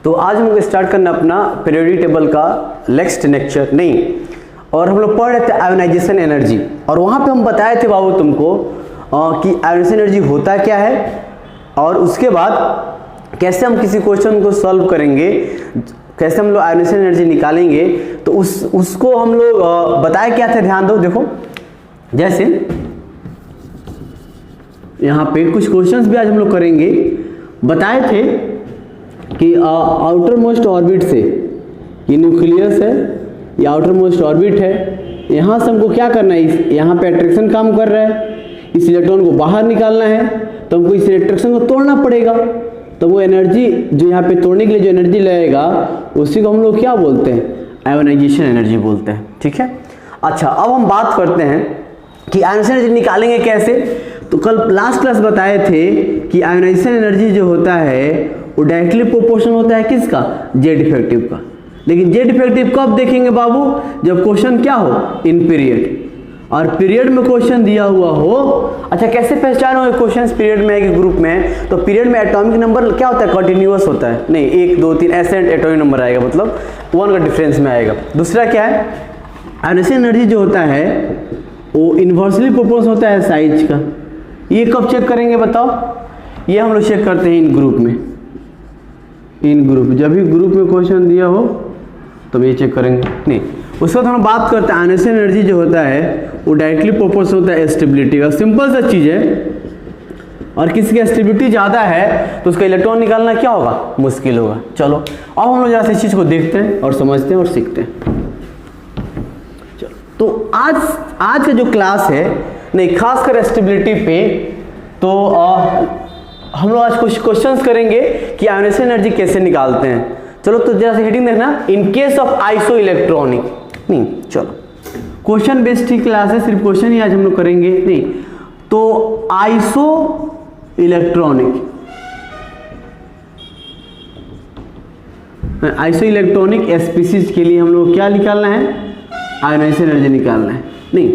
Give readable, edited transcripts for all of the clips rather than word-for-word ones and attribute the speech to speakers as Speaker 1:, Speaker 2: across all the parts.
Speaker 1: तो आज हम लोग स्टार्ट करना अपना पीरियोडिक टेबल का नेक्स्ट लेक्चर नहीं, और हम लोग पढ़ रहे थे आयोनाइजेशन एनर्जी, और वहाँ पे हम बताए थे बाबू तुमको कि आयोनाइजेशन एनर्जी होता क्या है और उसके बाद कैसे हम किसी क्वेश्चन को सॉल्व करेंगे, कैसे हम लोग आयोनाइजेशन एनर्जी निकालेंगे। तो उसको हम लोग बताए क्या थे, ध्यान दो। देखो जैसे यहाँ पे कुछ क्वेश्चंस भी आज हम लोग करेंगे। बताए थे कि आउटर मोस्ट ऑर्बिट से, ये न्यूक्लियस है, ये आउटर मोस्ट ऑर्बिट है, यहाँ से हमको क्या करना है, यहाँ पे अट्रैक्शन काम कर रहा है, इस इलेक्ट्रॉन को बाहर निकालना है, तो हमको इस अट्रैक्शन को तोड़ना पड़ेगा। तो वो एनर्जी जो यहाँ पे तोड़ने के लिए जो एनर्जी लगेगा उसी को हम लोग क्या बोलते हैं, आयोनाइजेशन एनर्जी बोलते हैं। ठीक है, अच्छा अब हम बात करते हैं कि आयोनाइजेशन एनर्जी निकालेंगे कैसे। तो कल लास्ट क्लास बताए थे कि आयोनाइजेशन एनर्जी जो होता है वो डायरेक्टली प्रोपोर्शनल होता है किसका, जेड इफेक्टिव का। लेकिन जेड इफेक्टिव कब देखेंगे बाबू, जब क्वेश्चन क्या हो, इन पीरियड, और पीरियड में क्वेश्चन दिया हुआ हो। अच्छा कैसे पहचान हो क्वेश्चन पीरियड में है कि ग्रुप में है, तो पीरियड में एटॉमिक नंबर क्या होता है, कंटिन्यूअस होता है, नहीं 1 2 3 ऐसे एटॉमिक नंबर आएगा, मतलब 1 का डिफरेंस में आएगा। दूसरा क्या है, आयोनाइजेशन एनर्जी जो होता है वो इन्वर्सली प्रोपोर्शनल होता है साइज का। ये कब चेक करेंगे बताओ, ये हम लोग चेक करते हैं इन ग्रुप में, इन ग्रुप, जब भी ग्रुप में क्वेश्चन दिया हो तो ये चेक करेंगे। नहीं, उसके बाद हम बात करते हैं आयोनाइजेशन एनर्जी जो होता है वो डायरेक्टली प्रोपोर्शनल होता है स्टेबिलिटी का। सिंपल सा चीज है, और किसी की स्टेबिलिटी ज़्यादा है तो उसका इलेक्ट्रॉन निकालना क्या होगा, मुश्किल होगा। चलो अब हम लोग जरा से इस चीज़ को देखते हैं और समझते हैं और सीखते हैं। चलो तो आज का जो क्लास है, नहीं खासकर स्टेबिलिटी पे, तो हम लोग आज कुछ क्वेश्चंस करेंगे कि आयोनाइजेशन एनर्जी कैसे निकालते हैं। चलो तो जरा से हेडिंग देखना, in case of iso electronic. नहीं चलो क्वेश्चन बेस्ड क्लास है, सिर्फ क्वेश्चन ही आज हम लोग करेंगे। नहीं तो iso electronic, iso electronic species के लिए हम लोग क्या निकालना है, आयोनाइजेशन एनर्जी निकालना है। नहीं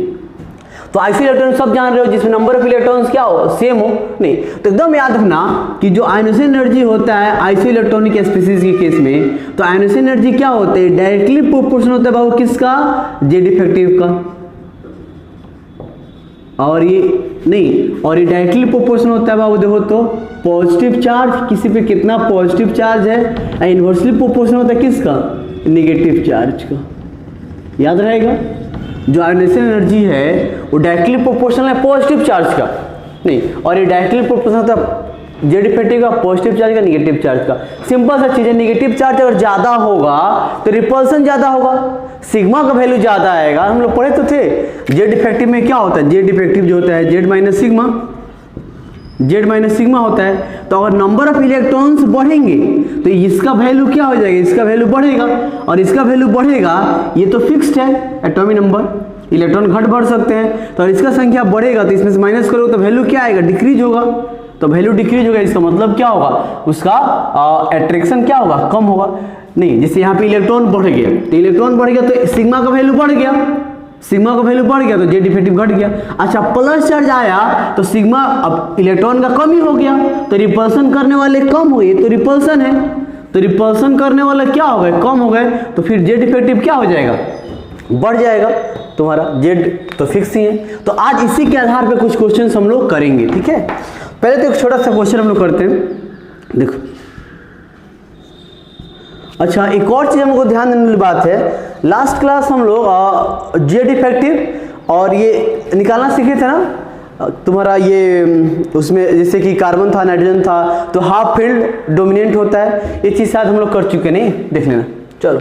Speaker 1: तो आइसो इलेक्ट्रॉन सब जान रहे हो, जिसमें नंबर ऑफ इलेक्ट्रॉन्स क्या हो, सेम हो। नहीं तो एकदम याद रखना कि जो आयोनाइजेशन एनर्जी होता है आइसो इलेक्ट्रॉनिक स्पीसीज के केस में, तो आयोनाइजेशन एनर्जी क्या होते हैं, डायरेक्टली प्रोपोर्शनल होता है बाबू किसका, जेड इफेक्टिव का। और ये नहीं, और ये डायरेक्टली प्रोपोर्शनल होता है बाबू, देखो तो पॉजिटिव चार्ज, किसी पे कितना पॉजिटिव चार्ज है, इनवर्सली प्रोपोर्शनल होता है किसका, नेगेटिव चार्ज का। याद रहेगा, जो आयोनाइजेशन एनर्जी है वो डायरेक्टली प्रोपोर्शनल है पॉजिटिव चार्ज का। नहीं, और ये डायरेक्टली प्रोपोर्शनल होता है जेड इफेक्टिव का, पॉजिटिव चार्ज का, नेगेटिव चार्ज का। सिंपल सा चीज है, नेगेटिव चार्ज अगर ज्यादा होगा तो रिपल्सन ज्यादा होगा, सिग्मा का वैल्यू ज्यादा आएगा। हम लोग पढ़े तो थे जेड इफेक्टिव में क्या होता है, जेड इफेक्टिव जो होता है Z minus sigma, Z minus sigma होता है। तो अगर नंबर ऑफ इलेक्ट्रॉन्स बढ़ेंगे तो इसका वैल्यू क्या हो जाएगा, इसका वैल्यू बढ़ेगा, और इसका वैल्यू बढ़ेगा, ये तो फिक्स्ड है एटॉमिक नंबर, इलेक्ट्रॉन घट बढ़ सकते हैं, तो इसका संख्या बढ़ेगा तो इसमें से माइनस करोगे तो वैल्यू क्या आएगा, डिक्रीज होगा। तो वैल्यू डिक्रीज होगा, इसका मतलब क्या होगा, उसका अट्रैक्शन क्या होगा, कम होगा। नहीं, जैसे यहाँ पे इलेक्ट्रॉन बढ़ गया, तो इलेक्ट्रॉन बढ़ गया तो सिग्मा का वैल्यू बढ़ गया, सिग्मा का वैल्यू बढ़ गया तो जेड इफेक्टिव घट गया। अच्छा प्लस चार्ज आया तो सिग्मा, अब इलेक्ट्रॉन का कम ही हो गया तो रिपल्सन करने वाले कम हो गए, तो रिपल्सन है, तो रिपल्सन करने वाले क्या हो गए, कम हो गए, तो फिर जेड इफेक्टिव क्या हो जाएगा, बढ़ जाएगा तुम्हारा, जेड तो फिक्स ही है। तो आज इसी के आधार पर कुछ क्वेश्चन हम लोग करेंगे। ठीक है, पहले तो एक छोटा सा क्वेश्चन हम लोग करते हैं, देखो। अच्छा एक और चीज हमको ध्यान देने वाली बात है, लास्ट क्लास हम लोग जेड इफेक्टिव और ये निकालना सीखे थे ना तुम्हारा, ये उसमें जैसे कि कार्बन था, नाइट्रोजन था, तो हाफ फील्ड डोमिनेंट होता है, ये चीज शायद हम लोग कर चुके, नहीं देख लेना। चलो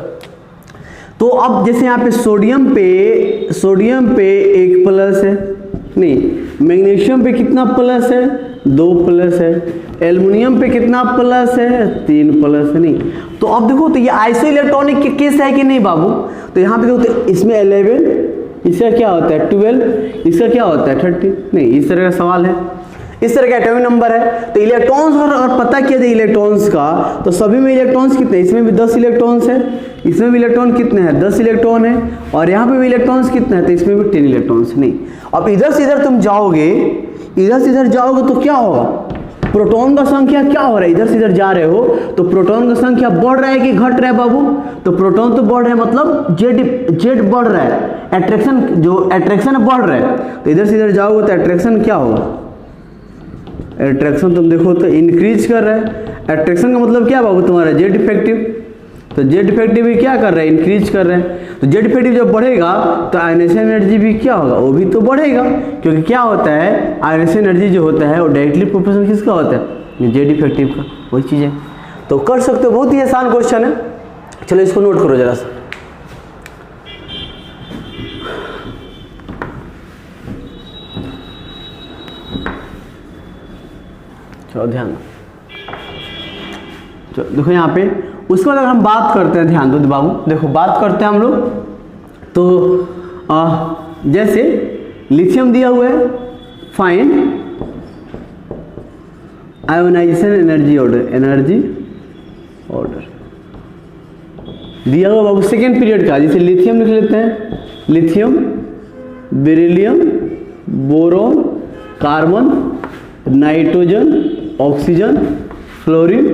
Speaker 1: तो अब जैसे यहाँ पे सोडियम पे 1 प्लस है, नहीं मैग्नीशियम पे कितना प्लस है, 2 प्लस है, एल्युमिनियम पे कितना प्लस है, 3 प्लस है। नहीं तो अब देखो तो ये आइसो इलेक्ट्रॉनिक के केस है कि नहीं बाबू, तो यहाँ पे देखो तो इसमें 11, इसका क्या होता है 12, इसका क्या होता है 30। नहीं इस तरह का सवाल है, इस तरह का एटॉमिक नंबर है। तो इलेक्ट्रॉन्स अगर पता किया जाए इलेक्ट्रॉन्स का, तो सभी में इलेक्ट्रॉन्स कितने, इसमें भी 10 इलेक्ट्रॉन्स है, इसमें भी इलेक्ट्रॉन कितने हैं, 10 इलेक्ट्रॉन है, और यहाँ पे भी इलेक्ट्रॉन्स कितने हैं, तो इसमें भी 10 इलेक्ट्रॉन्स। नहीं अब इधर से इधर तुम जाओगे, इधर से इधर जाओगे तो क्या होगा, प्रोटॉन का संख्या क्या हो रहा है, इधर से इधर जा रहे हो तो प्रोटॉन का संख्या बढ़ रहा है कि घट रहा है बाबू, तो प्रोटॉन तो बढ़ रहा है मतलब जेड बढ़ रहा है, अट्रैक्शन जो अट्रैक्शन बढ़ रहा है, तो इधर से इधर जाओगे तो अट्रैक्शन क्या होगा, अट्रैक्शन तुम देखो तो इंक्रीज कर रहा है। अट्रैक्शन का मतलब क्या बाबू तुम्हारा जेड इफेक्टिव, तो जेड इफेक्टिव भी क्या कर रहा है, इंक्रीज कर रहा है। तो जेड इफेक्टिव जब बढ़ेगा तो आयनेशन एनर्जी भी क्या होगा, वो भी तो बढ़ेगा, क्योंकि क्या होता है आयनेशन एनर्जी जो होता है वो डायरेक्टली प्रोपोर्शनल किसका होता है, जेड इफेक्टिव का, वही चीज़ है। तो कर सकते हो, बहुत ही आसान क्वेश्चन है। चलो इसको नोट करो जरा सा। चलो ध्यान चलो देखो यहाँ पे, उसके बाद अगर हम बात करते हैं, ध्यान दो बाबू, देखो बात करते हैं हम लोग, तो जैसे लिथियम दिया हुआ है, फाइंड आयोनाइजेशन एनर्जी ऑर्डर दिया हुआ बाबू सेकेंड पीरियड का। जैसे लिथियम लिख लेते हैं, lithium, beryllium, boron, carbon, nitrogen, oxygen, fluorine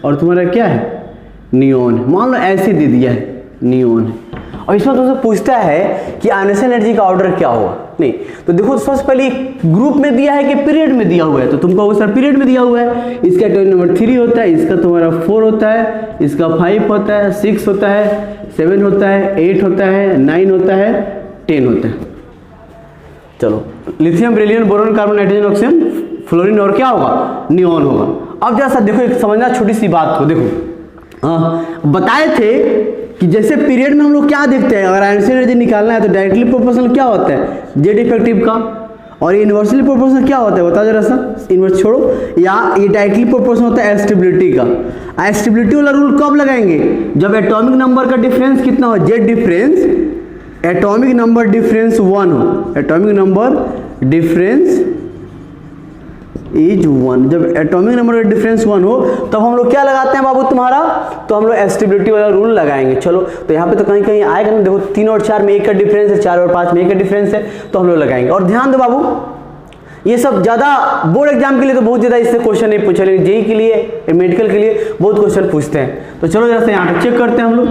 Speaker 1: और तुम्हारा क्या है, नियोन। मान लो ऐसे दे दिया है नियोन है, और इसमें तुमसे पूछता है कि आयनेशन एनर्जी का ऑर्डर क्या होगा। नहीं तो देखो सबसे पहले ग्रुप में दिया है कि पीरियड में दिया हुआ है, तो तुमको सर पीरियड में दिया हुआ है, इसका एटॉमिक नंबर 3 होता है, इसका तुम्हारा 4 होता है, इसका 5 होता है, 6 होता है, 7 होता है, 8 होता है, 9 होता है, 10 होता है। चलो lithium, beryllium, boron, carbon, nitrogen, oxygen, fluorine और क्या होगा, नियोन होगा। अब जरा सा देखो, एक समझना छोटी सी बात को, देखो बताए थे कि जैसे पीरियड में हम लोग क्या देखते हैं, अगर आयनेशन एनर्जी निकालना है तो डायरेक्टली प्रोपोर्शनल क्या होता है, जेड इफेक्टिव का, और इनवर्सली प्रोपोर्शनल क्या होता है बताओ जरा सा, इनवर्स छोड़ो, या ये डायरेक्टली प्रोपोर्शनल होता है स्टेबिलिटी का। स्टेबिलिटी वाला रूल कब लगाएंगे, जब एटॉमिक नंबर का डिफरेंस कितना हो, Z difference, atomic number difference 1 हो, एटॉमिक नंबर डिफरेंस इज 1, जब एटॉमिक नंबर का डिफरेंस 1 हो तब हम लोग क्या लगाते हैं बाबू तुम्हारा, तो हम लोग स्टेबिलिटी वाला रूल लगाएंगे। चलो तो यहाँ पे तो कहीं कहीं आएगा ना, देखो 3 और 4 में 1 का डिफरेंस है, 4 और 5 में 1 का डिफरेंस है, तो हम लोग लगाएंगे। और ध्यान दो बाबू, ये सब ज़्यादा बोर्ड एग्जाम के लिए तो बहुत ज़्यादा इससे क्वेश्चन नहीं पूछे, लेकिन जेई के लिए, मेडिकल के लिए बहुत क्वेश्चन पूछते हैं। तो चलो जरा से यहाँ पे चेक करते हैं हम लोग।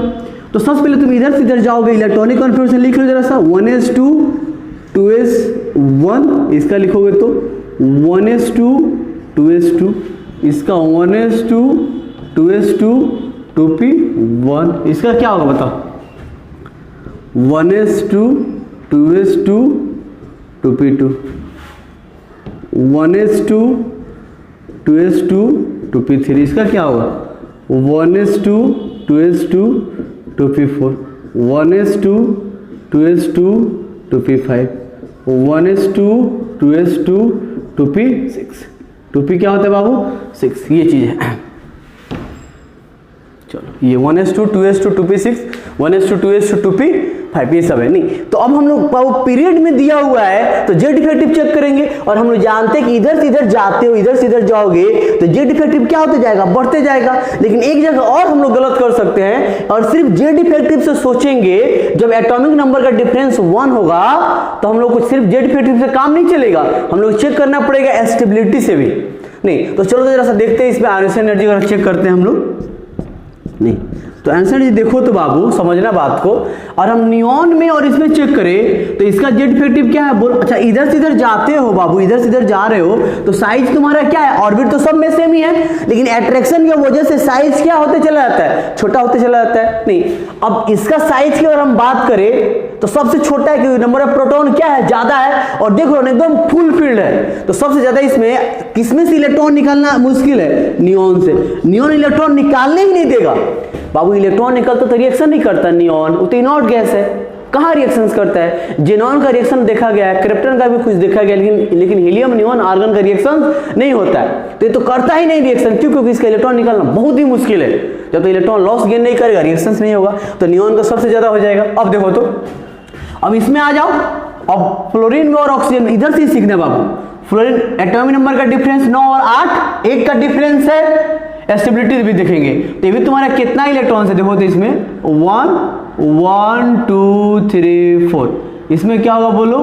Speaker 1: तो सबसे पहले तुम इधर से इधर जाओगे, इलेक्ट्रॉनिक कॉन्फ़िगरेशन लिख लो जरा सा, 1s2 2s1, इसका लिखोगे तो 1s2 2s2, इसका 1s2 2s2 2p1, इसका क्या होगा बताओ, 1s2 2s2 2p2, 1s2 2s2 2p3, इसका क्या होगा, 1s2 2s2 2p4, 1s2 2s2 2p5, 1s2 2s2 2p6, 2p क्या होता है बाबू 6, ये चीज़ है। चलो ये 1s2 2s2 2p6, 1s2 2s2 2p5, ये सब है। नहीं तो अब हम लोग बाबू पीरियड में दिया हुआ है तो जेड इफेक्टिव चेक करेंगे, और हम लोग जानते हैं कि इधर से इधर जाते हो, इधर से इधर जाओगे तो जेड इफेक्टिव क्या होते जाएगा, बढ़ते जाएगा। लेकिन एक जगह और हम लोग गलत कर सकते हैं, और सिर्फ जेड इफेक्टिव से सोचेंगे, जब एटॉमिक नंबर का डिफरेंस 1 होगा तो हम लोग को सिर्फ जेड इफेक्टिव से काम नहीं चलेगा, हम लोग चेक करना पड़ेगा स्टेबिलिटी से भी। नहीं तो चलो जरा सा देखते हैं इसमें आयनेशन एनर्जी का चेक करते हैं हम लोग। नहीं तो आंसर ये देखो तो बाबू समझना बात को, और हम नियॉन में और इसमें चेक करें तो इसका जेड इफेक्टिव क्या है, बोल अच्छा इधर से इधर जाते हो बाबू, इधर से इधर जा रहे हो तो साइज तुम्हारा क्या है, ऑर्बिट तो सब में सेम ही है, लेकिन अट्रैक्शन की वजह से साइज क्या होते चला जाता है, छोटा होते चला जाता है। नहीं अब इसका साइज की अगर हम बात करें तो सबसे छोटा है, क्योंकि नंबर ऑफ प्रोटॉन क्या है, ज्यादा है, और देखो एकदम फुल फील्ड है, तो सबसे ज्यादा इसमें किसमें से इलेक्ट्रॉन निकालना मुश्किल है, नियॉन से। नियॉन इलेक्ट्रॉन निकालने ही नहीं देगा बाबू, इलेक्ट्रॉन निकलता तो रिएक्शन नहीं करता नियॉन, वो तो इनॉर्ट गैस है, कहाँ रिएक्शन करता है। जेनॉन का रिएक्शन देखा गया है, क्रिप्टन का भी कुछ देखा गया, लेकिन हीलियम नियॉन आर्गन का रिएक्शन नहीं होता है, तो ये तो करता ही नहीं रिएक्शन। क्यों? क्योंकि इसका इलेक्ट्रॉन निकालना बहुत ही मुश्किल है, जब तो इलेक्ट्रॉन लॉस गेन नहीं करेगा, रिएक्शन नहीं होगा, तो नियॉन का सबसे ज्यादा हो जाएगा। अब देखो तो अब इसमें आ जाओ, अब फ्लोरीन में और ऑक्सीजन इधर से ही सीखना बाबू। फ्लोरीन एटॉमिक नंबर का डिफरेंस 9 और 8, 1 का डिफरेंस है, स्टेबिलिटी भी देखेंगे तो ये भी तुम्हारा कितना इलेक्ट्रॉन है, देखो तो इसमें 1 1 2 3 4, इसमें क्या होगा बोलो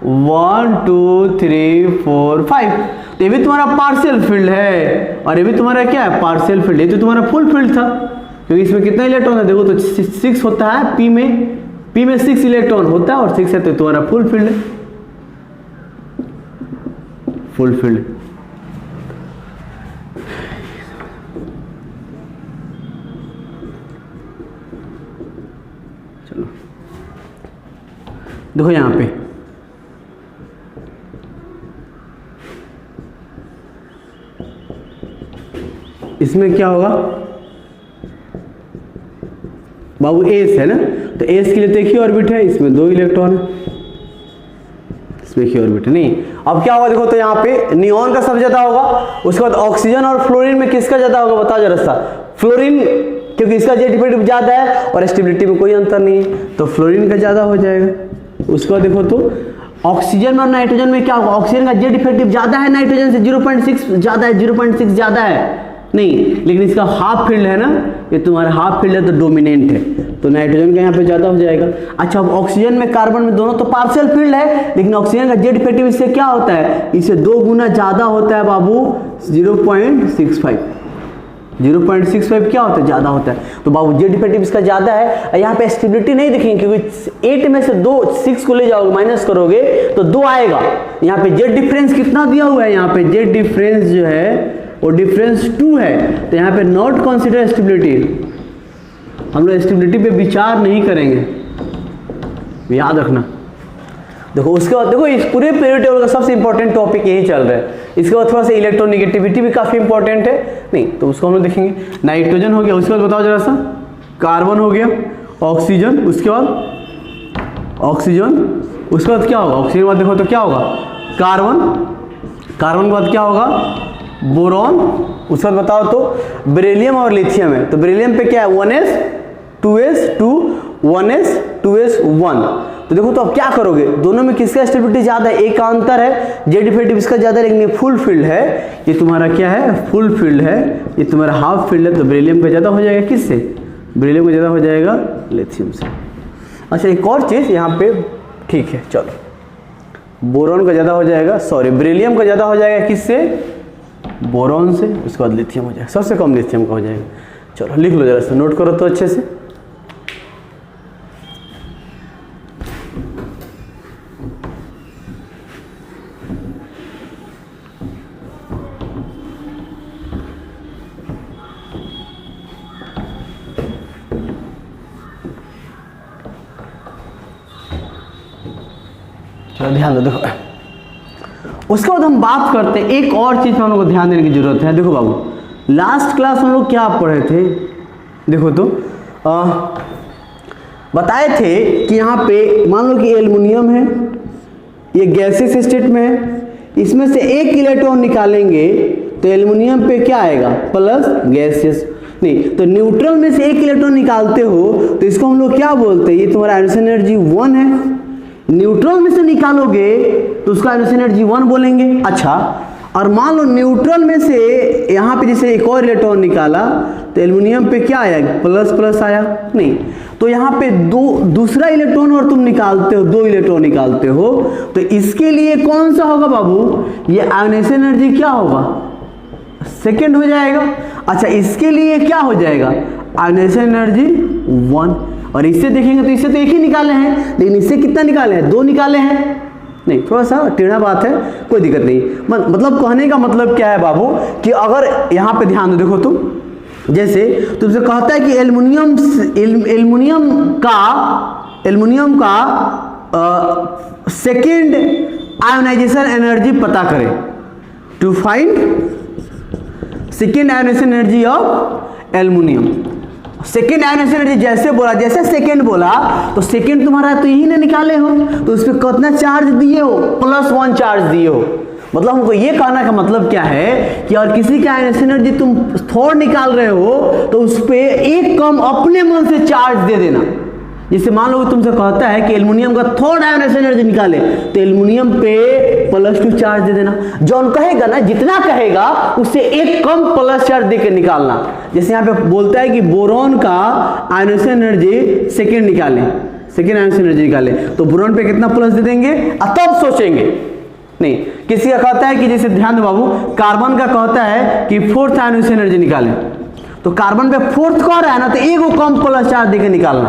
Speaker 1: 1 2 3 4 5। तो ये भी तुम्हारा पार्शियल फील्ड है और ये भी तुम्हारा क्या है, पार्शियल फील्ड। ये तो तुम्हारा फुल फील्ड था, क्योंकि इसमें कितना इलेक्ट्रॉन है देखो तो 6 होता है, पी में 6 इलेक्ट्रॉन होता है और 6 है, तो तुम्हारा फुल फील्ड है, फुल फील्ड। चलो देखो यहां पे इसमें क्या होगा बाबू, एस है ना, तो एस के लिए तो एक ही ऑर्बिट है, इसमें 2 इलेक्ट्रॉन है, इसमें एक ही ऑर्बिट नहीं। अब क्या होगा देखो, तो यहाँ पे नियॉन का सब ज्यादा होगा, उसके बाद ऑक्सीजन और फ्लोरीन में किसका ज्यादा होगा बताओ जरा सा। फ्लोरीन, क्योंकि इसका जेट इफेक्टिव ज्यादा है और स्टेबिलिटी में कोई अंतर नहीं है, तो फ्लोरीन का ज्यादा हो जाएगा। उसके बाद देखो तो ऑक्सीजन और नाइट्रोजन में क्या होगा, ऑक्सीजन का जेट इफेक्टिव ज्यादा है नाइट्रोजन से, 0.6 ज्यादा है, 0.6 ज्यादा है नहीं, लेकिन इसका हाफ फील्ड है ना, ये तुम्हारा हाफ फील्ड है तो डोमिनेंट है, तो नाइट्रोजन का यहाँ पे ज्यादा हो जाएगा। अच्छा, अब ऑक्सीजन में कार्बन में दोनों तो पार्शियल फील्ड है, लेकिन ऑक्सीजन का जेट इफेक्टिव इससे क्या होता है, इससे 2 गुना ज्यादा होता है बाबू, 0.65। 0.65 क्या होता है, ज्यादा होता है, तो बाबू जेट इफेक्टिव इसका ज्यादा है। यहाँ पे स्टेबिलिटी नहीं दिखेंगे, क्योंकि 8 में से 6 को ले जाओगे, माइनस करोगे तो 2 आएगा। यहाँ पे जेट डिफरेंस कितना दिया हुआ है, यहाँ पे जेट डिफरेंस जो है वो डिफरेंस 2 है, तो यहाँ पे नॉट कंसिडर स्टेबिलिटी, हम लोग स्टेबिलिटी पे विचार नहीं करेंगे, याद रखना। देखो उसके बाद देखो इस पूरे पीरियड टेबल का सबसे इंपॉर्टेंट टॉपिक यही चल रहा है। इसके बाद थोड़ा सा इलेक्ट्रोनेगेटिविटी भी काफी इंपॉर्टेंट है, नहीं तो उसको हम लोग देखेंगे। नाइट्रोजन हो गया, उसके बाद बताओ जरा सा, कार्बन हो गया, ऑक्सीजन, उसके बाद ऑक्सीजन, उसके बाद क्या होगा, ऑक्सीजन के बाद देखो तो क्या होगा, कार्बन, कार्बन के बाद क्या होगा, बोरॉन, उसके बाद बताओ तो बेरिलियम और लिथियम है, तो बेरिलियम पे क्या है, 1s 2s 2 1s 2s 1। तो देखो तो अब क्या करोगे, दोनों में किसका स्टेबिलिटी ज्यादा है, एक का अंतर है, जेड इफेक्टिव इसका ज्यादा है, लेकिन ये फुल फील्ड है, ये तुम्हारा क्या है, फुल फील्ड है, ये तुम्हारा हाफ फील्ड है, तो बेरिलियम का ज्यादा हो जाएगा, किससे, बेरिलियम का ज्यादा हो जाएगा लिथियम से। अच्छा एक और चीज यहाँ पे, ठीक है चलो, बोरॉन का ज्यादा हो जाएगा, सॉरी बेरिलियम का ज्यादा हो जाएगा, किससे, बोरॉन से, उसके बाद लिथियम हो जाएगा, सबसे कम लिथियम का हो जाएगा। चलो लिख लो जरा से, नोट करो तो अच्छे से। चलो ध्यान दो, देखो उसके बाद हम बात करते हैं एक और चीज पे हम लोग को ध्यान देने की जरूरत है। देखो बाबू लास्ट क्लास हम लोग क्या पढ़े थे, देखो तो बताए थे कि यहाँ पे मान लो कि एल्युमिनियम है, ये गैसेस स्टेट में है, इसमें से एक इलेक्ट्रॉन निकालेंगे तो एल्युमिनियम पे क्या आएगा, प्लस गैसेस, नहीं तो न्यूट्रल में से एक इलेक्ट्रॉन निकालते हो तो इसको हम लोग क्या बोलते हैं, ये तुम्हारा आयनियन एनर्जी 1 है, न्यूट्रल में से निकालोगे तो उसका आयनियन एनर्जी 1 बोलेंगे। अच्छा, और मान लो न्यूट्रल में से यहाँ पे जैसे एक और इलेक्ट्रॉन निकाला तो एल्युमिनियम पे क्या आया, प्लस प्लस आया, नहीं तो यहाँ पे दूसरा इलेक्ट्रॉन और तुम निकालते हो, 2 इलेक्ट्रॉन निकालते हो, तो इसके लिए कौन सा होगा बाबू, ये आयनियन एनर्जी क्या होगा, सेकेंड हो जाएगा। अच्छा इसके लिए क्या हो जाएगा, आयनियन एनर्जी 1, और इससे देखेंगे तो इससे तो एक ही निकाले हैं, लेकिन इससे कितना निकाले हैं, 2 निकाले हैं, नहीं थोड़ा सा टेढ़ा बात है, कोई दिक्कत नहीं। मतलब कहने का मतलब क्या है बाबू, कि अगर यहाँ पे ध्यान दो, देखो तुम जैसे तुमसे कहता है कि एल्युमिनियम का सेकेंड आयोनाइजेशन एनर्जी पता करें, to find second ionization energy of aluminium. Second आयनियन एनर्जी जैसे बोला, जैसे सेकेंड बोला तो सेकेंड तुम्हारा तो यही ना निकाले हो, तो उस पर कितना चार्ज दिए हो, +1 चार्ज दिए हो। मतलब हमको ये कहना का मतलब क्या है कि और किसी का आयनियन एनर्जी तुम थोड़ा निकाल रहे हो तो उस पर एक कम अपने मन से चार्ज दे देना। जैसे मान लो तुमसे कहता है कि एल्युमिनियम का थर्ड आयनियन एनर्जी निकाले तो एल्युमिनियम पे +2 चार्ज दे देना। जॉन कहेगा ना, जितना कहेगा उससे एक कम प्लस चार्ज देकर निकालना। जैसे यहाँ पे बोलता है कि बोरॉन का आयनियन एनर्जी सेकेंड निकालें, सेकेंड आयन से एनर्जी निकाले तो बोरॉन पे कितना प्लस दे देंगे, तब सोचेंगे। नहीं, किसी का कहता है कि जैसे ध्यान दो बाबू, कार्बन का कहता है कि फोर्थ आयन से एनर्जी निकालें, तो कार्बन पे फोर्थ कह रहा है ना, तो एगो कम प्लस चार्ज देके निकालना,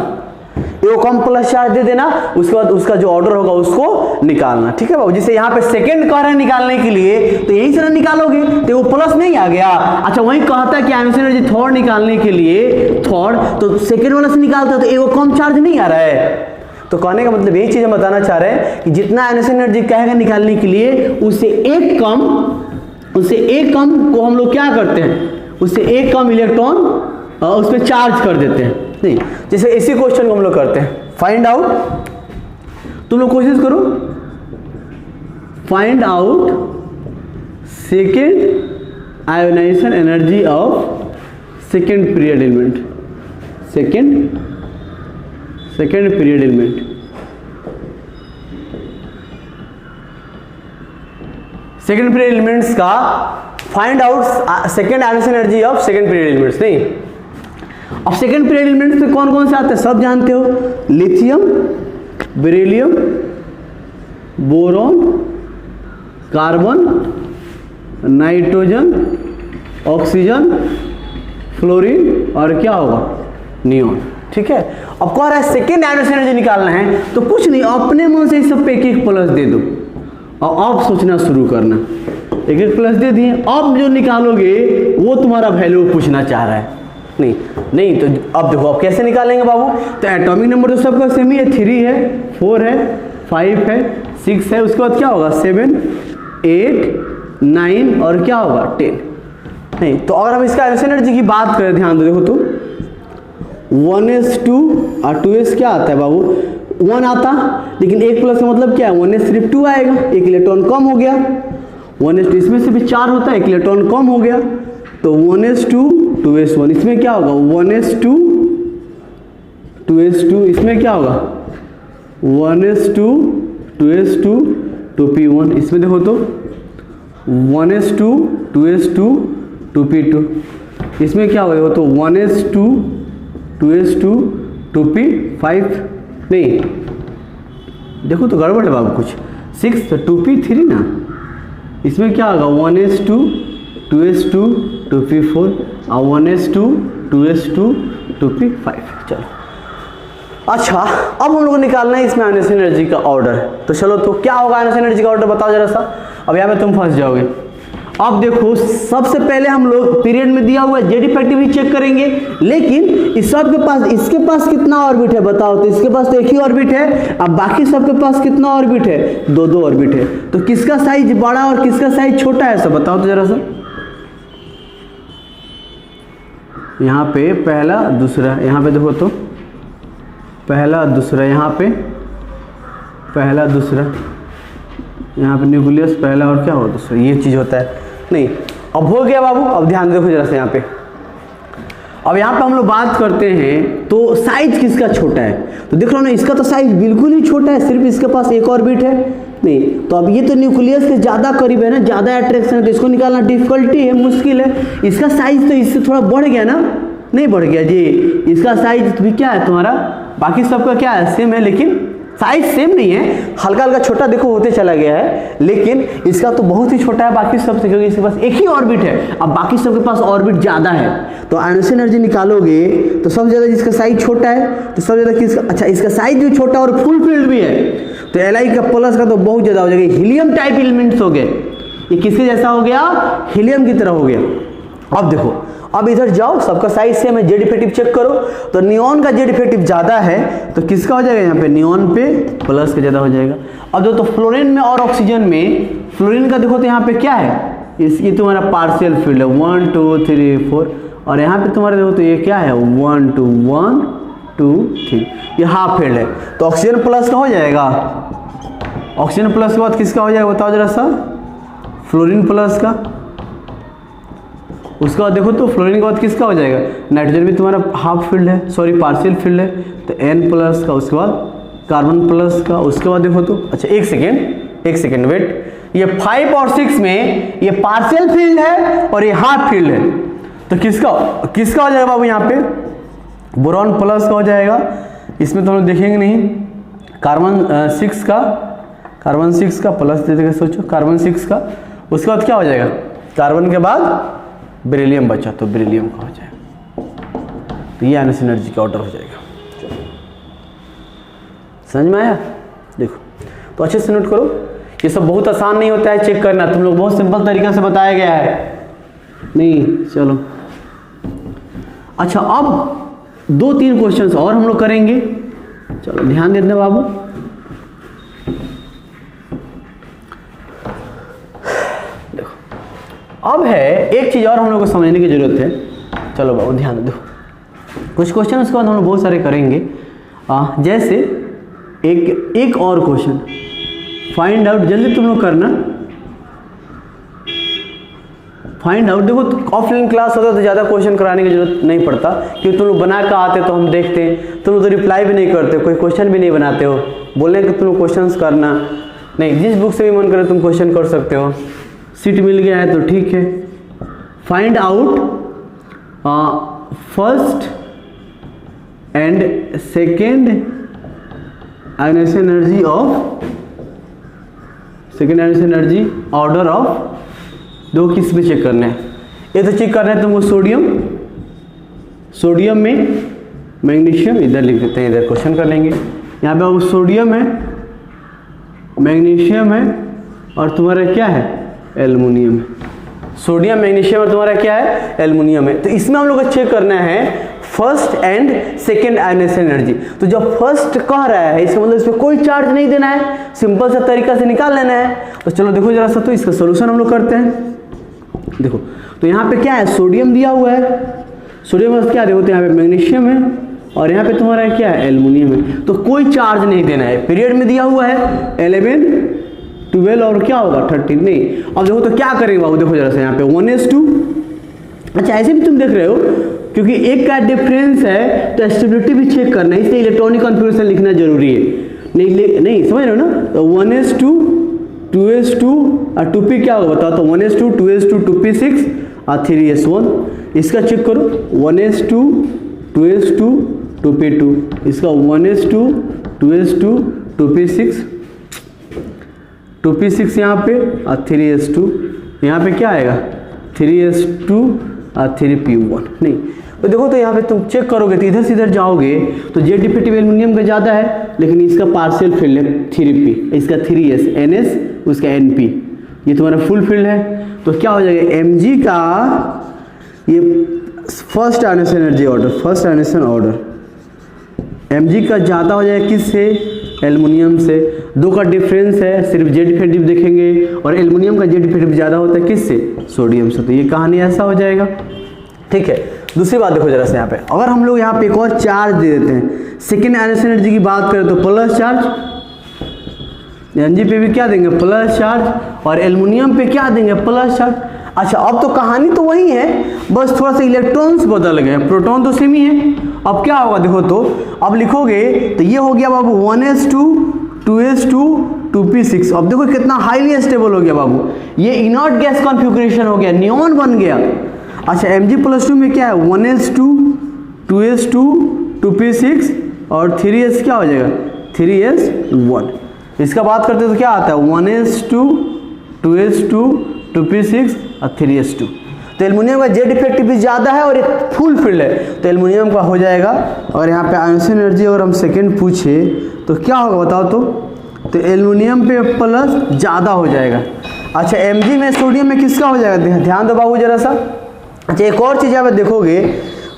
Speaker 1: एगो कम प्लस चार्ज दे देना, उसके बाद उसका जो ऑर्डर होगा उसको निकालना। ठीक है बाबू, जैसे यहाँ पे सेकंड कह रहे हैं निकालने के लिए, तो यही से ना निकालोगे, तो वो प्लस नहीं आ गया। अच्छा, वही कहता है कि आयन से एनर्जी थर्ड निकालने के लिए, थर्ड तो सेकंड वाला से निकालते हो तो एगो कम चार्ज नहीं आ रहा है। तो कहने का मतलब यही चीज हम बताना चाह रहे हैं कि जितना आयन से एनर्जी कहेगा निकालने के लिए, उससे एक कम को हम लोग क्या करते हैं, उससे एक कम इलेक्ट्रॉन उस पर चार्ज कर देते हैं। नहीं, जैसे इसी क्वेश्चन को हम लोग करते हैं, फाइंड आउट, तुम लोग कोशिश करो, find out second ionization energy of second period element, second period element. Second period elements का find out second ionization energy of second period elements. नहीं, अब सेकेंड पीरियड एलिमेंट्स में कौन कौन से आते हैं सब जानते हो, lithium, beryllium, boron, carbon, nitrogen, oxygen, fluorine और क्या होगा, नियोन। ठीक है, अब कह रहा है सेकेंड आयोनाइजेशन एनर्जी निकालना है, तो कुछ नहीं, अपने मन से इस सब पे एक एक प्लस दे दो और अब सोचना शुरू करना। एक एक प्लस दे दिए, अब जो निकालोगे वो तुम्हारा वैल्यू पूछना चाह रहा है। नहीं तो अब देखो अब कैसे निकालेंगे बाबू, तो एटॉमिक नंबर तो सबका सेम ही है, 3 है, 4 है, 5 है, 6 है, उसके बाद क्या होगा 7, 8, 9 और क्या होगा 10। नहीं, तो अगर हम इसका आयन एनर्जी की बात करें, ध्यान दो, देखो तो 1s2 और 2s क्या आता है बाबू, 1 आता, लेकिन एक प्लस का मतलब क्या है, 1s सिर्फ 2 आएगा, एक इलेक्ट्रॉन कम हो गया। 1s2 इसमें से भी 4 होता है, एक इलेक्ट्रॉन कम हो गया, तो 1s2 2s1, इसमें क्या होगा 1s2 2s2, इसमें क्या होगा 1s2 2s2 2p1, इसमें देखो तो 1s2 2s2 2p2, इसमें क्या होगा देखो तो 1s2 2s2 2p5। नहीं, देखो तो गड़बड़ है बाबू कुछ, 6 तो 2p3 ना, इसमें क्या होगा 1s2 2s2 2p4 और 1s2 2s2 2p5। चलो, अच्छा अब हम लोग को निकालना है इसमें आयन एनर्जी का ऑर्डर। तो चलो, तो क्या होगा आयन एनर्जी का ऑर्डर बताओ जरा सा। अब यहाँ पे तुम फंस जाओगे। अब देखो, सबसे पहले हम लोग पीरियड में दिया हुआ जेड इफेक्टिव ही चेक करेंगे, लेकिन इस सब के पास, इसके पास कितना ऑर्बिट है बताओ, तो इसके पास तो एक ही ऑर्बिट है। अब बाकी सबके पास कितना ऑर्बिट है, 2-2 ऑर्बिट है। तो किसका साइज बड़ा और किसका साइज छोटा है सब बताओ तो जरा सा। यहाँ पे पहला दूसरा, यहाँ पे देखो तो पहला दूसरा, यहाँ पे पहला दूसरा, यहाँ पे न्यूक्लियस पहला और क्या हो दूसरा, ये चीज होता है। नहीं, अब हो गया बाबू। अब ध्यान देखो जरा से यहाँ पे, अब यहाँ पे हम लोग बात करते हैं तो साइज किसका छोटा है, तो देख रहे हो ना, इसका तो साइज बिल्कुल ही छोटा है, सिर्फ इसके पास एक ऑर्बिट है। नहीं, तो अब ये तो न्यूक्लियस के ज़्यादा करीब है ना, ज़्यादा अट्रैक्शन है, तो इसको निकालना डिफिकल्टी है, मुश्किल है। इसका साइज तो इससे थोड़ा बढ़ गया ना, नहीं बढ़ गया जी, इसका साइज भी क्या है तुम्हारा, बाकी सबका क्या है सेम है, लेकिन साइज सेम नहीं है, हल्का हल्का छोटा देखो होते चला गया है, लेकिन इसका तो बहुत ही छोटा है बाकी सबसे, क्योंकि इसके पास एक ही ऑर्बिट है। अब बाकी सबके पास ऑर्बिट ज़्यादा है, तो आयन एनर्जी निकालोगे तो सबसे ज़्यादा जिसका साइज छोटा है, तो सबसे ज़्यादा किसका, अच्छा इसका साइज भी छोटा और फुल फील्ड भी है, तो Li का प्लस का तो बहुत ज़्यादा हो जाएगा। हीलियम टाइप एलिमेंट्स हो गए, ये किसके जैसा हो गया, हीलियम की तरह हो गया। अब देखो, अब इधर जाओ, सबका साइज सेम है, जेड इफेक्टिव चेक करो, तो नियॉन का जेड इफेक्टिव ज़्यादा है, तो किसका हो जाएगा यहाँ पे, नियॉन पे प्लस का ज़्यादा हो जाएगा। अब देखो तो फ्लोरीन में और ऑक्सीजन में, फ्लोरीन का देखो तो यहाँ पे क्या है, इसकी तुम्हारा पार्शियल फील्ड है 1 2 3 4, और यहाँ पे तुम्हारे देखो तो ये क्या है 1 2 1 2 3, ये हाफ फील्ड है, तो ऑक्सीजन प्लस का हो जाएगा। ऑक्सीजन प्लस के बाद किसका हो जाएगा बताओ जरा सा, फ्लोरीन प्लस का। उसके बाद देखो तो फ्लोरीन के बाद किसका हो जाएगा, नाइट्रोजन भी तुम्हारा हाफ फील्ड है, सॉरी पार्शियल फील्ड है, तो N प्लस का, उसके बाद कार्बन प्लस का, उसके बाद देखो तो, अच्छा एक सेकेंड वेट, ये 5 और 6 में ये पार्शियल फील्ड है और ये हाफ फील्ड है, तो किसका हो जाएगा बाबू यहाँ पे, बोरॉन प्लस का हो जाएगा, इसमें तो हम लोग देखेंगे नहीं। कार्बन 6 का प्लस दे देगा, सोचो कार्बन 6 का, उसके बाद क्या हो जाएगा, कार्बन के बाद बेरिलियम बचा तो बेरिलियम का हो जाएगा, तो ये आयनस एनर्जी का ऑर्डर हो जाएगा। समझ में आया? देखो तो अच्छे से नोट करो, ये सब बहुत आसान नहीं होता है चेक करना, तुम लोग बहुत सिंपल तरीके से बताया गया है नहीं। चलो अच्छा, अब 2-3 क्वेश्चंस और हम लोग करेंगे। चलो ध्यान देना बाबू। देखो अब है एक चीज और हम लोग को समझने की जरूरत है। चलो बाबू ध्यान दो, कुछ क्वेश्चन उसके बाद हम लोग बहुत सारे करेंगे। जैसे एक और क्वेश्चन फाइंड आउट, जल्दी तुम लोग करना। फाइंड आउट, देखो ऑफलाइन क्लास होता तो ज़्यादा क्वेश्चन कराने की जरूरत नहीं पड़ता, क्योंकि तुम लोग बना कर आते तो हम देखते हैं, तुम लोग तो रिप्लाई भी नहीं करते, कोई क्वेश्चन भी नहीं बनाते हो, बोले कि तुम लोग क्वेश्चंस करना नहीं, जिस बुक से भी मन करे तुम क्वेश्चन कर सकते हो। सीट मिल गया है तो ठीक है। Find out first and second ionization energy of, second ionization energy order of, दो किस में चेक करना है? ये तो चेक करना है तुमको सोडियम में मैग्नीशियम, इधर लिख देते हैं, इधर क्वेश्चन कर लेंगे। यहाँ पे वो सोडियम है, मैग्नीशियम है और तुम्हारा क्या है, एल्युमिनियम है। सोडियम, मैग्नीशियम और तुम्हारा क्या है, एल्युमिनियम है। तो इसमें हम लोग को चेक करना है first and second ionization energy. तो जब फर्स्ट कह रहा है इसका मतलब इसमें कोई चार्ज नहीं देना है, सिंपल सा तरीका से निकाल लेना है। तो चलो देखो जरा सा, तो इसका सोल्यूशन हम लोग करते हैं। देखो तो यहाँ पे क्या है, सोडियम दिया हुआ है, सोडियम में क्या देखो तो यहाँ पे मैग्नीशियम है और यहाँ पे तुम्हारा क्या है, एल्युमिनियम है। तो कोई चार्ज नहीं देना है, पीरियड में दिया हुआ है 11, 12 और क्या होगा 13 नहीं। अब देखो तो क्या करेंगे बाबू, देखो जरा सा यहाँ पे 1s2। अच्छा ऐसे भी तुम देख रहे हो, क्योंकि एक का डिफरेंस है तो स्टेबिलिटी भी चेक करना है, इसलिए इलेक्ट्रॉनिक कॉन्फ़िगरेशन लिखना जरूरी है। नहीं समझ रहे हो ना? तो 1s2, 2s2 और 2p क्या होगा बताओ? तो 1s2, 2s2, 2p6 और 3s1। इसका चेक करो 1s2, 2s2, 2p2, इसका 1s2, 2s2, 2p6, 2p6 यहाँ पे और 3s2, यहाँ पे क्या आएगा 3s2 और 3p1 नहीं। तो देखो तो यहाँ पे तुम चेक करोगे तो इधर से इधर जाओगे तो जेड डिफेक्टिव एल्युमिनियम का ज़्यादा है, लेकिन इसका पार्शियल फील्ड है 3p, इसका 3s, ns उसका np, ये तुम्हारा फुल फील्ड है। तो क्या हो जाएगा mg का ये first ionization energy order, first ionization order mg का ज़्यादा हो जाएगा किससे, एल्युमिनियम से। दो का डिफरेंस है, सिर्फ जेड डिफेक्टिव देखेंगे और एल्युमिनियम का जेड डिफेक्टिव ज़्यादा होता है किससे, सोडियम से। तो ये कहानी ऐसा हो जाएगा, ठीक है। दूसरी बात देखो जरा से यहाँ पे, अगर हम लोग यहाँ पे एक और चार्ज दे देते हैं, सेकेंड आयनोनाइजेशन एनर्जी की बात करें तो प्लस चार्ज, Mg पे भी क्या देंगे प्लस चार्ज और एल्युमिनियम पे क्या देंगे प्लस चार्ज। अच्छा अब तो कहानी तो वही है, बस थोड़ा सा इलेक्ट्रॉन्स बदल गए, प्रोटॉन तो सेम ही है। अब क्या होगा देखो तो, अब लिखोगे तो ये हो गया बाबू 1s2, 2s2, 2p6। अब देखो कितना हाईली स्टेबल हो गया बाबू, ये इनर्ट गैस कॉन्फ़िगरेशन हो गया, नियॉन बन गया। अच्छा Mg+2 में क्या है 1s2, 2s2, 2p6 और 3s क्या हो जाएगा 3s1। इसका बात करते हैं तो क्या आता है 1s2, 2s2, 2p6 और 3s2। तो एल्युमिनियम का जेड इफेक्टिव भी ज़्यादा है और एक फुल फील्ड है, तो एल्युमिनियम का हो जाएगा। और यहाँ पे आयनोनाइजेशन एनर्जी अगर हम सेकेंड पूछे तो क्या होगा बताओ तो एल्युमिनियम पे प्लस ज़्यादा हो जाएगा। अच्छा Mg में सोडियम में किसका हो जाएगा, ध्यान दो बाबू जरा सा। अच्छा एक और चीज़ आप देखोगे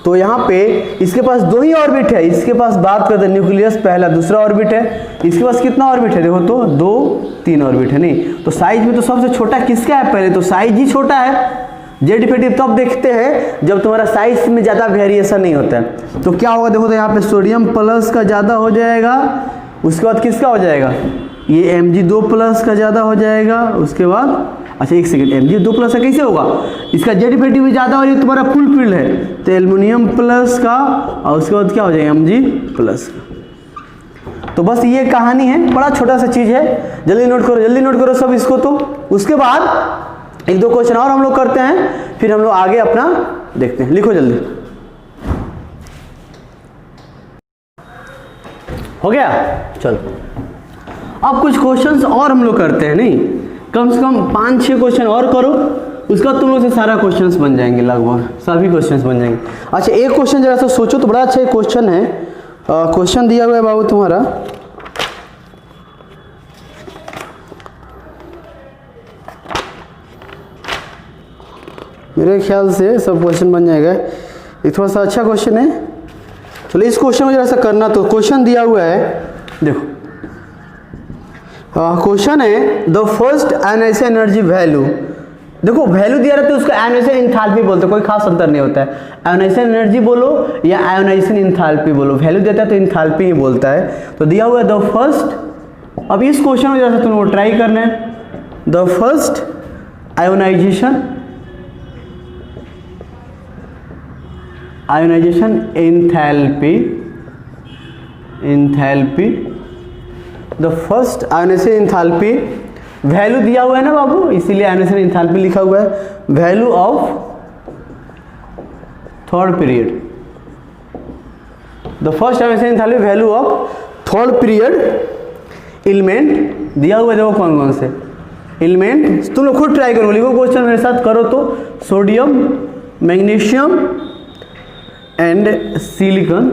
Speaker 1: तो यहाँ पे इसके पास दो ही ऑर्बिट है, इसके पास बात करते हैं न्यूक्लियस पहला, दूसरा ऑर्बिट है, इसके पास कितना ऑर्बिट है देखो तो 2, 3 ऑर्बिट है नहीं। तो साइज में तो सबसे छोटा किसका है पहले, तो साइज ही छोटा है। जेड इफेक्टिव तब देखते हैं जब तुम्हारा साइज में ज़्यादा वेरिएशन नहीं होता है। तो क्या होगा देखो तो यहाँ पे सोडियम प्लस का ज़्यादा हो जाएगा, उसके बाद किसका हो जाएगा, ये Mg2+ का ज़्यादा हो जाएगा। उसके बाद अच्छा एक सेकेंड, Mg2+ का कैसे होगा, इसका जेड इफेक्टिव भी ज़्यादा और ये तुम्हारा फुल फील्ड है, तो एल्युमिनियम प्लस का और उसके बाद क्या हो जाएगा Mg+ का। तो बस ये कहानी है, बड़ा छोटा सा चीज़ है, जल्दी नोट करो, जल्दी नोट करो सब इसको। तो उसके बाद एक दो क्वेश्चन और हम लोग करते हैं, फिर हम लोग आगे अपना देखते हैं। लिखो जल्दी। हो गया। चलो अब कुछ क्वेश्चंस और हम लोग करते हैं, नहीं कम से कम 5-6 क्वेश्चन और करो, उसका तुम लोग से सारा क्वेश्चंस बन जाएंगे, लगभग सभी क्वेश्चंस बन जाएंगे। अच्छा एक क्वेश्चन जरा सा सोचो तो, बड़ा अच्छा एक क्वेश्चन है। क्वेश्चन दिया हुआ है बाबू तुम्हारा, मेरे ख्याल से सब क्वेश्चन बन जाएगा। ये थोड़ा सा अच्छा क्वेश्चन है, चलो इस क्वेश्चन को जरा सा करना। तो क्वेश्चन दिया हुआ है, देखो क्वेश्चन है the first ionisation energy value. देखो वैल्यू दिया रहता है उसको आयोनाइजेशन एंथैल्पी बोलते हैं, कोई खास अंतर नहीं होता है। आयोनाइजेशन एनर्जी बोलो या आयोनाइजेशन एंथैल्पी बोलो, वैल्यू देता है तो एंथैल्पी ही बोलता है। तो दिया हुआ है द फर्स्ट, अब इस क्वेश्चन में जरा सा तुमको ट्राई करना है। The first ionisation enthalpy the first ionisation enthalpy value दिया हुआ है ना बाबू, इसीलिए आयोनाइजेशन एंथैल्पी लिखा हुआ है। Value of third period, the first ionisation enthalpy value of third period element दिया हुआ है। देखो कौन कौन से एलिमेंट, तुम लोग खुद ट्राई करो, लिखो क्वेश्चन मेरे साथ करो तो। Sodium, magnesium and silicon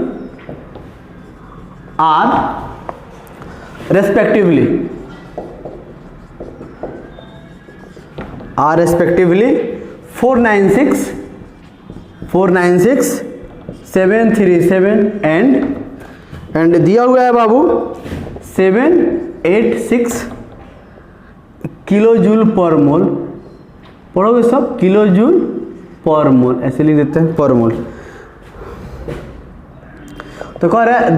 Speaker 1: are respectively 496, 737 and दिया हुआ है बाबू 786 किलो जूल पर मोल। पढ़ोगे सब, किलो जूल पर मोल ऐसे लिख देते हैं, पर मोल। तो कह रहा है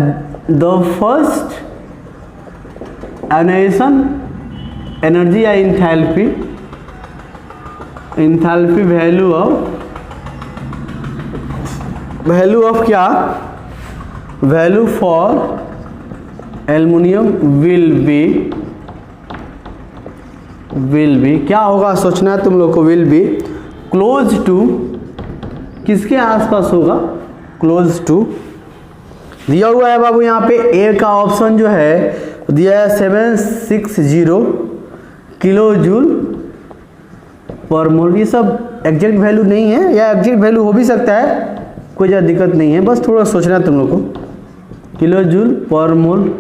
Speaker 1: द फर्स्ट आयोनाइजेशन एनर्जी या इंथैल्पी वैल्यू ऑफ क्या, value for aluminium will be क्या होगा सोचना है तुम लोग को। विल बी क्लोज टू, किसके आसपास होगा, क्लोज टू। दिया हुआ है बाबू यहाँ पे ए का ऑप्शन जो है दिया है 760 किलो जूल पर मोल। ये सब एग्जैक्ट वैल्यू नहीं है, या एग्जैक्ट वैल्यू हो भी सकता है, कोई ज़्यादा दिक्कत नहीं है, बस थोड़ा सोचना है तुम लोग को। किलो जूल पर मोल,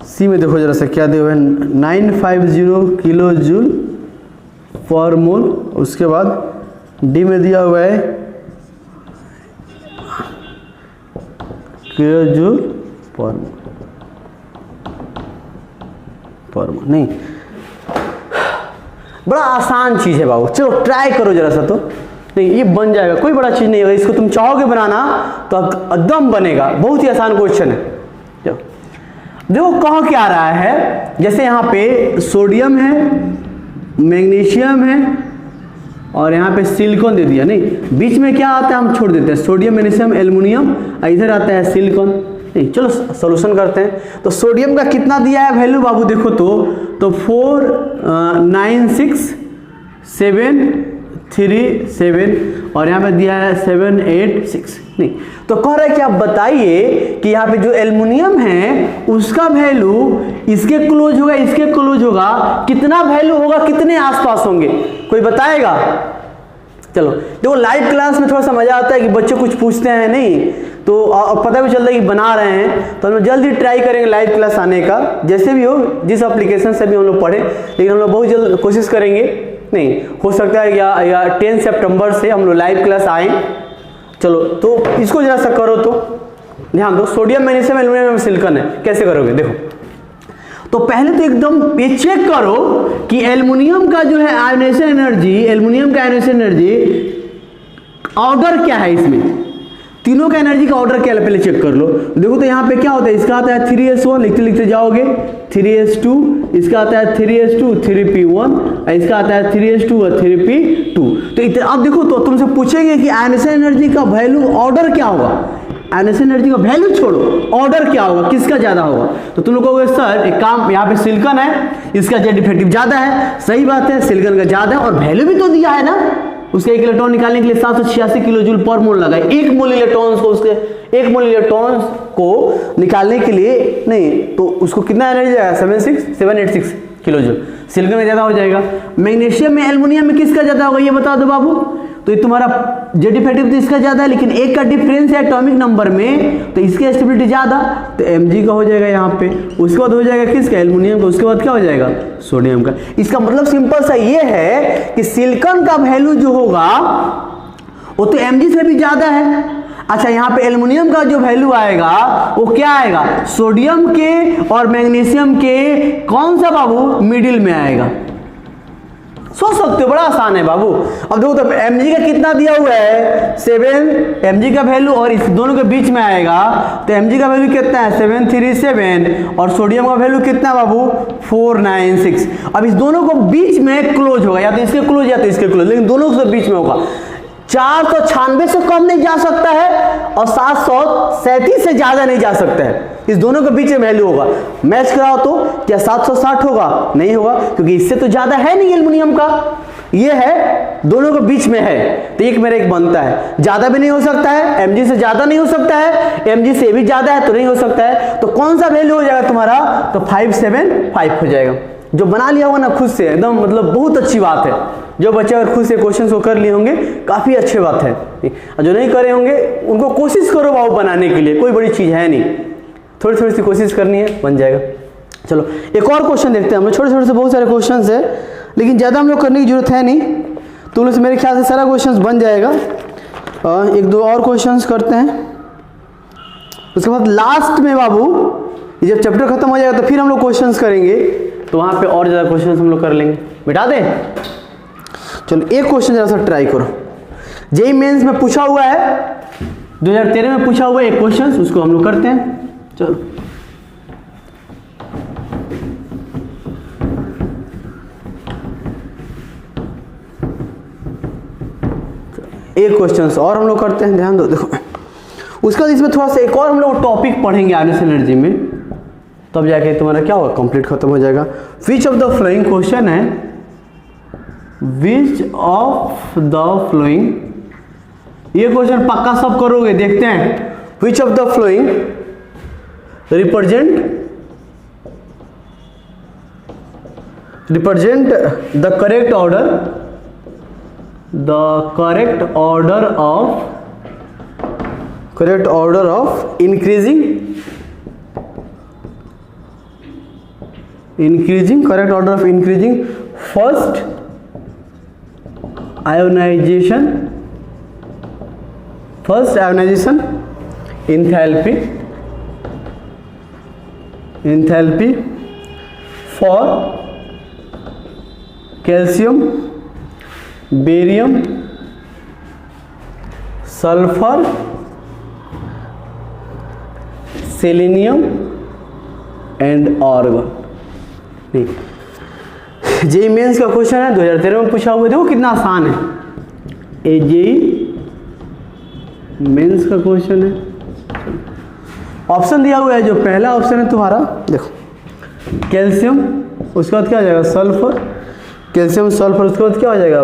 Speaker 1: सी में देखो जरा सा क्या दिया हुआ है, 950 किलो जूल पर मोल। उसके बाद डी में दिया हुआ है किलो जूल पर मोल। नहीं, बड़ा आसान चीज़ है बाबू, चलो ट्राई करो जरा सा। तो नहीं ये बन जाएगा, कोई बड़ा चीज़ नहीं है, इसको तुम चाहोगे बनाना तो एकदम बनेगा, बहुत ही आसान क्वेश्चन है। देखो कह क्या रहा है, जैसे यहाँ पे सोडियम है, मैग्नीशियम है और यहाँ पे सिलिकॉन दे दिया। नहीं, बीच में क्या आता है हम छोड़ देते हैं, सोडियम, मैग्नीशियम, एल्युमिनियम, इधर आता है सिलिकॉन। नहीं, चलो सॉल्यूशन करते हैं। तो सोडियम का कितना दिया है वैल्यू बाबू, देखो तो 496,737 और यहाँ पे दिया है 786। नहीं, तो कह रहा है कि आप बताइए कि यहाँ पे जो एल्युमिनियम है उसका वैल्यू इसके क्लोज होगा, इसके क्लोज होगा, कितना वैल्यू होगा, कितने आसपास होंगे, कोई बताएगा। चलो देखो लाइव क्लास में थोड़ा सा मजा आता है कि बच्चे कुछ पूछते हैं नहीं तो पता भी चलता है कि बना रहे हैं, तो हम जल्दी ट्राई करेंगे लाइव क्लास आने का, जैसे भी हो, जिस एप्लीकेशन से भी हम लोग पढ़े, लेकिन हम लोग बहुत जल्द कोशिश करेंगे। नहीं हो सकता है या 10 सितंबर से हम लोग लाइव क्लास आए। चलो तो इसको जरा सा करो तो ध्यान दो, सोडियम, मैग्नीशियम, एल्युमिनियम, सिलिकॉन है, कैसे करोगे देखो। तो पहले तो एकदम ये चेक करो कि एल्युमिनियम का जो है आयोनाइजेशन एनर्जी, एल्युमिनियम का आयोनाइजेशन एनर्जी ऑर्डर क्या है, इसमें तीनों का एनर्जी का ऑर्डर क्या है पहले चेक कर लो। देखो तो यहाँ पे क्या होता है, इसका आता है 3s1, लिखते लिखते जाओगे 3s2, इसका आता है 3s2 3p1, इसका आता है 3s2 और 3p2। तो अब देखो तो तुमसे पूछेंगे कि आयोनाइजेशन एनर्जी का वैल्यू ऑर्डर क्या होगा, आयोनाइजेशन एनर्जी का वैल्यू छोड़ो, ऑर्डर क्या होगा, किसका ज्यादा होगा। तो तुम लोग कहोगे सर एक काम, यहाँ पे सिलिकॉन है, इसका जेड इफेक्टिव ज्यादा है, सही बात है, सिलिकॉन का ज्यादा है और वैल्यू भी तो दिया है ना, उसके 1 इलेक्ट्रॉन निकालने के लिए 786 किलो जूल पर मोल लगा। 1 मोल इलेक्ट्रॉन्स को निकालने के लिए, नहीं तो उसको कितना एनर्जी आएगा 786 किलो जूल। सिलिकॉन में ज़्यादा हो जाएगा। मैग्नीशियम में एल्युमिनियम में किसका ज़्यादा होगा ये बता दो बाबू। तो ये तुम्हारा जेड इफेक्टिव तो इसका ज़्यादा है, लेकिन एक का डिफरेंस है एटॉमिक नंबर में, तो इसकी स्टेबिलिटी ज़्यादा, तो Mg का हो जाएगा यहाँ पे। उसके बाद हो जाएगा किसका, एल्युमिनियम का। उसके बाद क्या हो जाएगा, सोडियम का। इसका मतलब सिंपल सा ये है कि सिलिकॉन का वैल्यू जो होगा वो तो Mg से भी ज़्यादा है। अच्छा, यहाँ पे एल्युमिनियम का जो वैल्यू आएगा वो क्या आएगा, सोडियम के और मैग्नीशियम के कौन सा बाबू, मिडिल में आएगा। सोच सकते हो, बड़ा आसान है बाबू। अब देखो तो Mg का कितना दिया हुआ है 7, Mg का वैल्यू, और इस दोनों के बीच में आएगा तो Mg का वैल्यू कितना है 737, और सोडियम का वैल्यू कितना बाबू 496। अब इस दोनों को बीच में क्लोज होगा, या तो इसके क्लोज या तो इसके क्लोज, लेकिन दोनों के बीच में होगा। 496 से कम नहीं जा सकता है और 737 से ज्यादा नहीं जा सकता है। इस दोनों के बीच में वैल्यू होगा। मैच कराओ तो क्या 760 होगा, नहीं होगा, क्योंकि इससे तो ज्यादा है नहीं एल्युमिनियम का, ये है दोनों के बीच में है, तो एक मेरा एक बनता है। ज्यादा भी नहीं हो सकता है, Mg से ज्यादा नहीं हो सकता है, Mg से भी ज्यादा है तो नहीं हो सकता है। तो कौन सा वैल्यू हो जाएगा तुम्हारा, तो 575 हो जाएगा। जो बना लिया होगा ना खुद से, एकदम मतलब बहुत अच्छी बात है। जो बच्चे अगर खुद से क्वेश्चन को कर लिए होंगे काफी अच्छी बात है, और जो नहीं करे होंगे उनको कोशिश करो बाबू बनाने के लिए, कोई बड़ी चीज है नहीं, थोड़ी थोड़ी सी कोशिश करनी है, बन जाएगा। चलो एक और क्वेश्चन देखते हैं हम लोग। छोटे छोटे से बहुत सारे क्वेश्चन है, लेकिन ज़्यादा हम लोग करने की जरूरत है नहीं, तो उनसे मेरे ख्याल से सारा क्वेश्चन बन जाएगा। एक दो और क्वेश्चन करते हैं, उसके बाद लास्ट में बाबू जब चैप्टर खत्म हो जाएगा तो फिर हम लोग क्वेश्चन करेंगे, तो वहाँ पे और ज़्यादा क्वेश्चन हम लोग कर लेंगे। मिटा दें, चलो एक क्वेश्चन जरा सा ट्राई करो। जेईई मेंस में पूछा हुआ है, 2013 में पूछा हुआ है एक क्वेश्चन, उसको हम लोग करते हैं। चलो एक क्वेश्चन और हम लोग करते हैं, ध्यान दो। देखो उसके बाद इसमें थोड़ा सा एक और हम लोग टॉपिक पढ़ेंगे आयनियस एनर्जी में, तब जाके तुम्हारा क्या होगा, कंप्लीट खत्म हो जाएगा। Which of the flowing question है, विच ऑफ द फ्लोइंग, ये क्वेश्चन पक्का सब करोगे, देखते हैं। Which of the flowing represent the correct order of increasing correct order of increasing first ionization enthalpy for calcium, barium, sulfur, selenium and argon। JEE Mains का question है, 2013 में पूछा हुआ है। देखो कितना आसान है, ये जेईई मेंस का क्वेश्चन है। ऑप्शन दिया हुआ है, जो पहला ऑप्शन है तुम्हारा, देखो कैल्शियम, उसके बाद क्या हो जाएगा सल्फर, कैल्शियम सल्फर, उसके बाद क्या हो जाएगा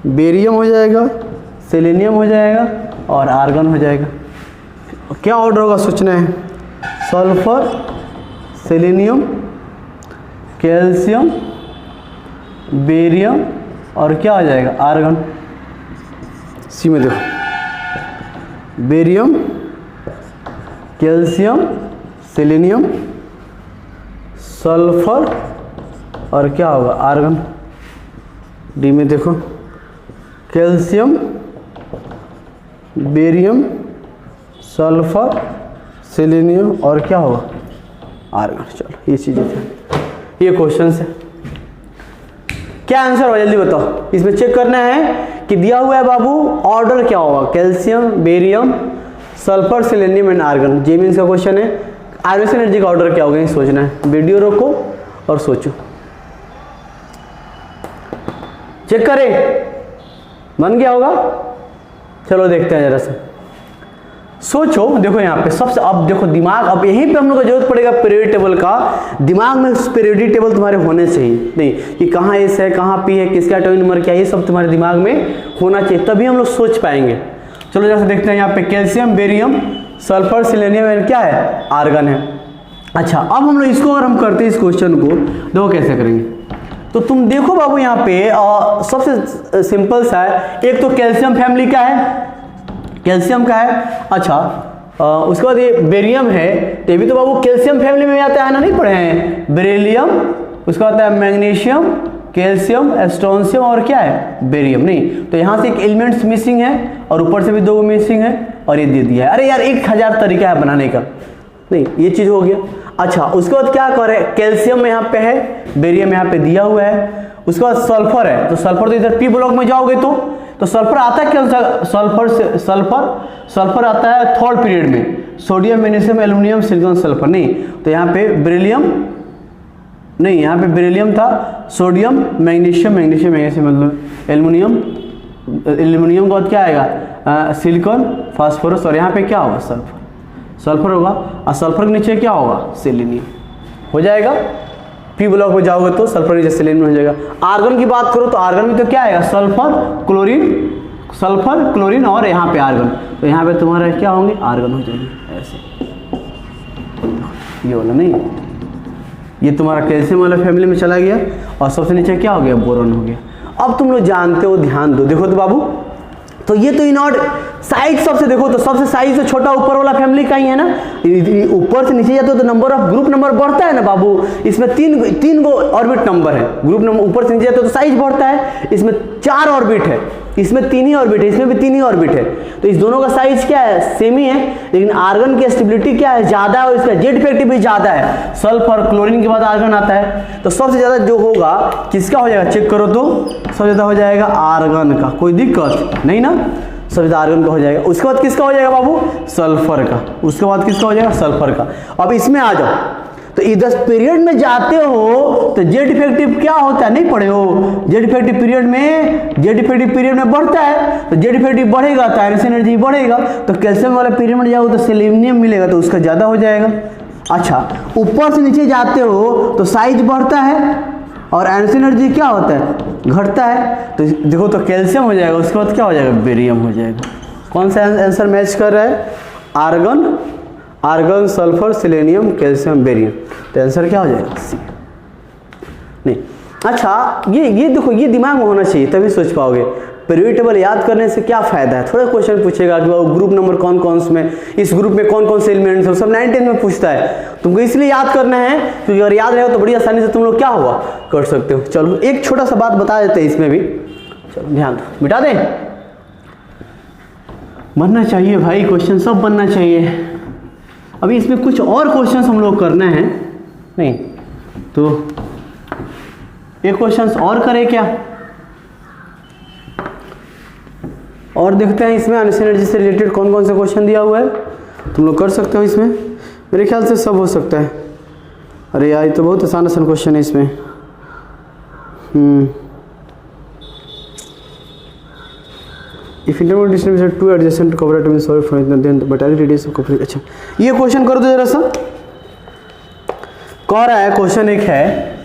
Speaker 1: बेरियम हो जाएगा, सेलेनियम हो जाएगा और आर्गन हो जाएगा। क्या ऑर्डर होगा सोचना है, सल्फर, सेलेनियम, कैल्शियम, बेरियम और क्या हो जाएगा आर्गन। सी में देखो बेरियम, कैल्शियम, सेलेनियम, सल्फर और क्या होगा आर्गन। डी में देखो कैल्शियम, बेरियम, सल्फर, सेलेनियम और क्या होगा आर्गन। चलो ये चीजें थे, ये क्वेश्चन है। क्या आंसर होगा जल्दी बताओ। इसमें चेक करना है कि दिया हुआ है बाबू ऑर्डर क्या होगा, calcium, barium, sulphur, selenium and argon. JEE Mains का क्वेश्चन है, आयनियस एनर्जी का ऑर्डर क्या होगा ये सोचना है। वीडियो रोको और सोचो, चेक करें बन गया होगा। चलो देखते हैं जरा से। सोचो, देखो यहाँ पे सबसे, अब देखो दिमाग, अब यहीं पे हम लोग को जरूरत पड़ेगा पीरियोडिक टेबल का। दिमाग में पीरियोडिक टेबल तुम्हारे होने चाहिए, नहीं कि कहाँ एस है, कहाँ पी है, किसका एटॉमिक नंबर क्या है, ये सब तुम्हारे दिमाग में होना चाहिए, तभी हम लोग सोच पाएंगे। चलो जैसे देखते हैं यहाँ पे कैल्शियम, बेरियम, सल्फर, सिलेनियम क्या है, आर्गन है। अच्छा, अब हम लोग इसको अगर हम करते हैं इस क्वेश्चन को, देखो कैसे करेंगे। तो तुम देखो बाबू यहाँ पे सबसे सिंपल सा है, एक तो कैल्शियम फैमिली का है, कैल्शियम का है। अच्छा, उसके बाद ये बेरियम है, तो भी तो बाबू कैल्शियम फैमिली में आता है ना, नहीं पढ़े हैं, बेरिलियम, उसका आता है मैग्नीशियम, कैल्शियम, एस्ट्रोनशियम और क्या है, बेरियम। नहीं तो यहाँ से एक एलिमेंट्स मिसिंग है और ऊपर से भी 2 मिसिंग है और ये दे दिया है। अरे यार 1000 तरीका है बनाने का, नहीं ये चीज हो गया। अच्छा, उसके बाद क्या करे, कैल्शियम यहाँ पे है, बेरियम यहाँ पे दिया हुआ है। उसके बाद सल्फर है, तो सल्फर तो इधर पी ब्लॉक में जाओगे तो सल्फर आता है क्या, सल्फर से सल्फर आता है थर्ड पीरियड में, sodium, magnesium, aluminium, silicon, sulphur. नहीं तो यहाँ पे बेरिलियम, नहीं यहाँ पे बेरिलियम था, सोडियम, मैग्नीशियम मतलब एल्युमिनियम, एल्युमिनियम के बाद क्या आएगा, सिलिकॉन, फास्फोरस, और यहाँ पे क्या होगा, सल्फर होगा, और सल्फर के नीचे क्या होगा, सेलेनियम हो जाएगा। पी ब्लॉक में जाओगे तो सल्फर नीचे सेलेनियम हो जाएगा। आर्गन की बात करो तो आर्गन में तो क्या आएगा, सल्फर क्लोरीन और यहाँ पे आर्गन, तो यहाँ पे तुम्हारा क्या होंगे, आर्गन हो जाएंगे ऐसे। ये वाला नहीं, ये तुम्हारा कैल्शियम वाला फैमिली में चला गया, और सबसे नीचे क्या हो गया, बोरॉन हो गया। अब तुम लोग जानते हो, ध्यान दो, देखो तो बाबू, तो ये तो इनऑर्ड साइज सबसे देखो तो सबसे साइज तो छोटा ऊपर वाला फैमिली का ही है ना, ऊपर से नीचे जाते हो तो नंबर ऑफ ग्रुप नंबर बढ़ता है ना बाबू। इसमें तीन गो ऑर्बिट नंबर है, ग्रुप नंबर ऊपर से नीचे जाते हो तो साइज बढ़ता है। इसमें 4 ऑर्बिट है, इसमें 3 ही ऑर्बिट है, इसमें भी 3 ही ऑर्बिट है, तो इस दोनों का साइज क्या है, सेम ही है। लेकिन आर्गन की स्टेबिलिटी क्या है, ज्यादा है, और इसका जेड इफेक्टिव भी ज्यादा है। सल्फर क्लोरीन के बाद आर्गन आता है, तो सबसे ज्यादा जो होगा किसका हो जाएगा, चेक करो तो सबसे ज्यादा हो जाएगा आर्गन का, कोई दिक्कत नहीं ना, सबसे ज्यादा आर्गन का हो जाएगा। उसके बाद किसका हो जाएगा बाबू, सल्फर का, उसके बाद किसका हो जाएगा, सल्फर का। अब इसमें आ जाओ, तो इधर पीरियड में जाते हो तो जेड इफेक्टिव क्या होता है, नहीं पढ़े हो, जेड इफेक्टिव पीरियड में बढ़ता है, तो जेड इफेक्टिव बढ़ेगा तो आयरन एनर्जी बढ़ेगा, तो कैल्शियम वाला पीरियड में जाओगे तो सेलेनियम मिलेगा, तो उसका ज्यादा हो जाएगा। अच्छा, ऊपर से नीचे जाते हो तो साइज बढ़ता है और आयरन एनर्जी क्या होता है, घटता है, तो देखो तो कैल्शियम हो जाएगा, उसके बाद क्या हो जाएगा, बेरियम हो जाएगा। कौन सा आंसर मैच कर रहा है, argon, sulphur, selenium, calcium, barium, तो आंसर क्या हो जाएगा, सी। नहीं, अच्छा ये देखो, ये दिमाग में होना चाहिए तभी सोच पाओगे। पीरियोडिक टेबल याद करने से क्या फायदा है, थोड़ा क्वेश्चन पूछेगा कि वो ग्रुप नंबर कौन कौन से में, इस ग्रुप में कौन कौन से एलिमेंट्स हैं, सब 9-10 में पूछता है। तुमको इसलिए याद करना है क्योंकि अगर याद रहेगा तो बड़ी आसानी से तुम लोग क्या हुआ कर सकते हो। चलो एक छोटा सा बात बता देते हैं इसमें भी, चलो ध्यान दो, मिटा दें, बनना चाहिए भाई क्वेश्चन, सब बनना चाहिए। अभी इसमें कुछ और क्वेश्चंस हम लोग करना है, नहीं तो एक क्वेश्चंस और करें क्या, और देखते हैं इसमें आयरन एनर्जी से रिलेटेड कौन कौन से क्वेश्चन दिया हुआ है, तुम लोग कर सकते हो इसमें, मेरे ख्याल से सब हो सकता है। अरे यार ये तो बहुत आसान क्वेश्चन है इसमें। If intermolecular distance between two adjacent copper atoms solve for then the metallic radius of copper. अच्छा ये क्वेश्चन करो तो जरा सा, कह रहा है क्वेश्चन एक है,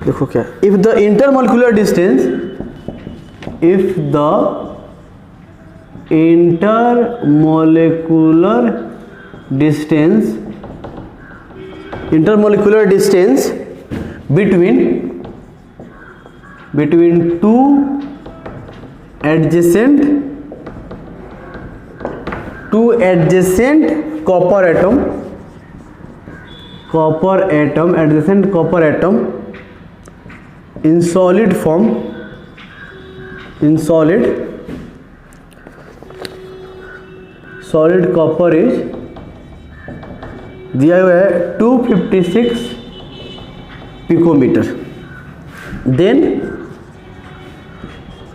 Speaker 1: देखो क्या, if the intermolecular distance, if the intermolecular distance between two adjacent copper atom in solid form, solid copper is दिया हुआ है 256 picometre, then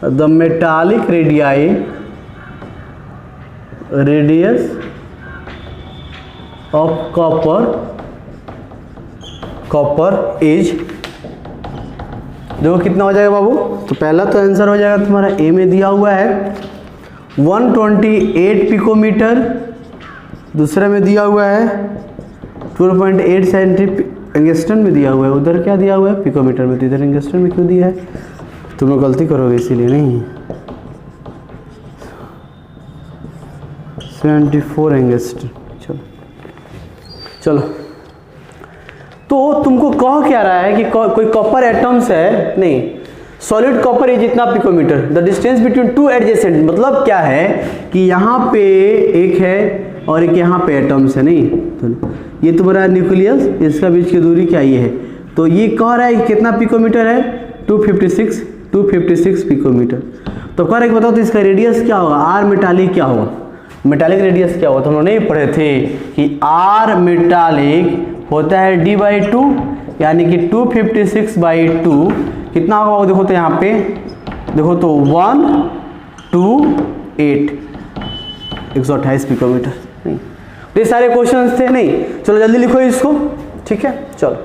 Speaker 1: the metallic radius of copper is, देखो कितना हो जाएगा बाबू, तो पहला तो आंसर हो जाएगा तुम्हारा ए में दिया हुआ है 128 पिकोमीटर, दूसरे में दिया हुआ है 12.8 एंगस्ट्रम में दिया हुआ है, उधर क्या दिया हुआ है पिकोमीटर में, तो इधर एंगस्ट्रम में क्यों दिया है, तुम लोग गलती करोगे इसीलिए नहीं। 74 एंगस्ट्रम। चलो चलो, तो तुमको कह क्या रहा है कि कोई कॉपर एटम्स है, नहीं, सॉलिड कॉपर इज इतना picometre, the distance between two adjacent, मतलब क्या है कि यहाँ पे एक है और एक यहाँ पे एटम्स है, नहीं, तो ये तुम्हारा न्यूक्लियस, इसका बीच की दूरी क्या ये है, तो ये कह रहा है कि कितना पिकोमीटर है, 256 पिकोमीटर। तो कह रहा है कि बताओ तो इसका रेडियस क्या होगा, आर मेटालिक क्या होगा, मेटालिक रेडियस क्या होगा, तो हम लोग नहीं पढ़े थे कि आर मेटालिक होता है d/2, यानी कि 256/2 कितना होगा, देखो तो यहाँ पे देखो तो 128 128 पिकोमीटर। नहीं, तो ये सारे क्वेश्चंस थे, नहीं, चलो जल्दी लिखो इसको, ठीक है, चलो।